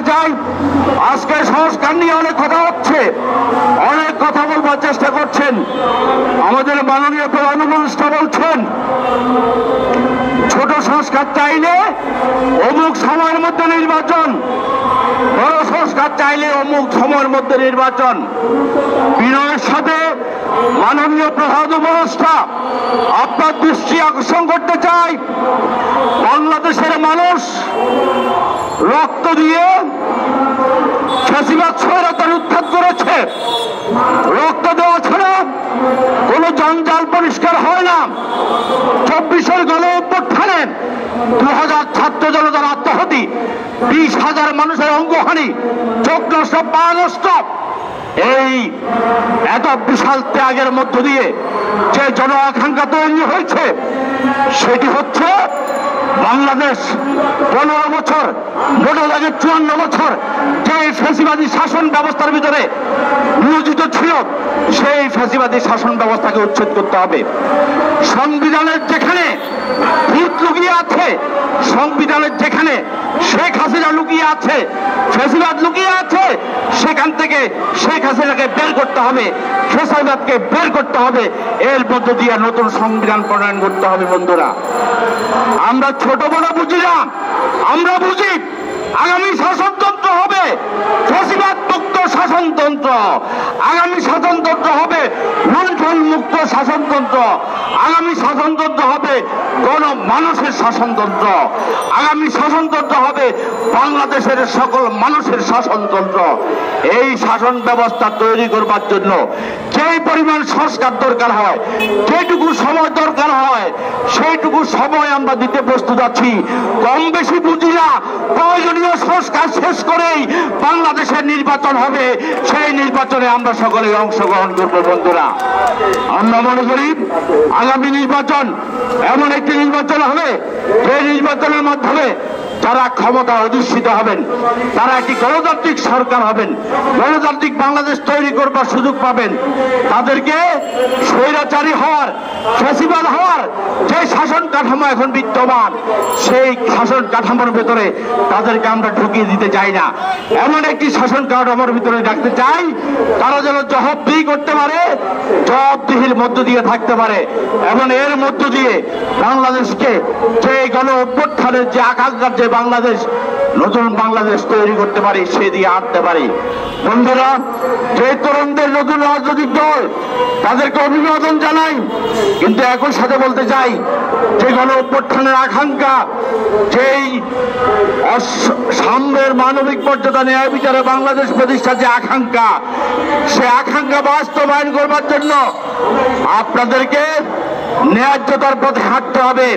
চাই, আজকে সংস্কার নিয়ে অনেক কথা হচ্ছে, অনেক কথা বলবার চেষ্টা করছেন। আমাদের মাননীয় প্রধান উপদেষ্টা বলছেন ছোট সংস্কার চাইলে অমুক সময়ের মধ্যে নির্বাচন, বড় সংস্কার চাইলে অমুক সময়ের মধ্যে নির্বাচন। বিনয়ের সাথে মাননীয় প্রধান উপদেষ্টা আপনার দৃষ্টি আকর্ষণ করতে চাই, বাংলাদেশের মানুষ রক্ত দিয়ে ফ্যাসিবাদ স্বৈরাচার উৎখাত করেছে। রক্ত দেওয়া ছাড়া কোনো জঞ্জাল পরিষ্কার হয় না। 24-এর গণ-অভ্যুত্থানে 2000 ছাত্র জনতার আত্মহতি, 20,000 মানুষের অঙ্গহানি, চোখ নষ্ট, পা নষ্ট। এই এত বিশাল ত্যাগের মধ্য দিয়ে যে জন আকাঙ্ক্ষা তৈরি হয়েছে সেটি হচ্ছে বাংলাদেশ 15 বছর, মোট দাগে 54 বছর যে ফ্যাসিবাদী শাসন ব্যবস্থার ভিতরে নিয়োজিত ছিল, সেই ফ্যাসিবাদী শাসন ব্যবস্থাকে উচ্ছেদ করতে হবে। সংবিধানের যেখানে ভূত লুকিয়ে আছে, সংবিধানের যেখানে শেখ হাসিনা লুকিয়ে আছে, ফ্যাসিবাদ লুকিয়ে আছে, সেখান থেকে শেখ হাসিনাকে বের করতে হবে, ফ্যাসিবাদকে বের করতে হবে। এর মধ্য দিয়ে নতুন সংবিধান প্রণয়ন করতে হবে। বন্ধুরা, আমরা ছোট বড় বুঝি না, আমরা বুঝি আগামী শাসনতন্ত্র হবে ফ্যাসিবাদ মুক্ত শাসনতন্ত্র, আগামী শাসনতন্ত্র হবে লুণ্ঠন মুক্ত শাসনতন্ত্র, আগামী শাসনতন্ত্র হবে মানুষের শাসনতন্ত্র, আগামী শাসনতন্ত্র হবে বাংলাদেশের সকল মানুষের শাসনতন্ত্র। এই শাসন ব্যবস্থা তৈরি করবার জন্য যেই পরিমাণ সংস্কার দরকার হয়, যেটুকু সময় দরকার হয়, সেইটুকু সময় আমরা দিতে প্রস্তুত আছি। কম বেশি বুঝি না, প্রয়োজনীয় সংস্কার শেষ করেই বাংলাদেশের নির্বাচন হবে, সেই নির্বাচনে আমরা সকলে অংশগ্রহণ করবো। বন্ধুরা, আমরা মনে করি আগামী নির্বাচন এমন একটি নির্বাচন হবে যে নির্বাচনের মাধ্যমে যারা ক্ষমতা অধিষ্ঠিত হবেন তারা একটি গণতান্ত্রিক সরকার হবেন, গণতান্ত্রিক বাংলাদেশ তৈরি করবার সুযোগ পাবেন। তাদেরকে স্বৈরাচারী হওয়ার, ফ্যাসিবাদ হওয়ার যে শাসন কাঠামো এখন বিদ্যমান, সেই শাসন কাঠামোর ভেতরে তাদেরকে আমরা ঢুকিয়ে দিতে চাই না। এমন একটি শাসন কাঠামোর ভিতরে রাখতে চাই তারা যেন জবাবদিহি করতে পারে, জবাবদিহির মধ্য দিয়ে থাকতে পারে, এবং এর মধ্য দিয়ে বাংলাদেশকে যে গণ-অভ্যুত্থানের যে আকাঙ্ক্ষার যে বাংলাদেশ, নতুন বাংলাদেশ তৈরি করতে পারি, সে দিয়ে আনতে পারি। বন্ধুরা, যে তরুণদের নতুন রাজনৈতিক দল, তাদেরকে অভিবাদন জানাই, কিন্তু একই সাথে বলতে চাই যে গণ-অভ্যুত্থানের আকাঙ্ক্ষা, যেই সাম্যের মানবিক মর্যাদা, ন্যায় বিচারে বাংলাদেশ প্রতিষ্ঠার যে আকাঙ্ক্ষা, সে আকাঙ্ক্ষা বাস্তবায়ন করবার জন্য আপনাদেরকে ন্যায্যতার পথে হাঁটতে হবে।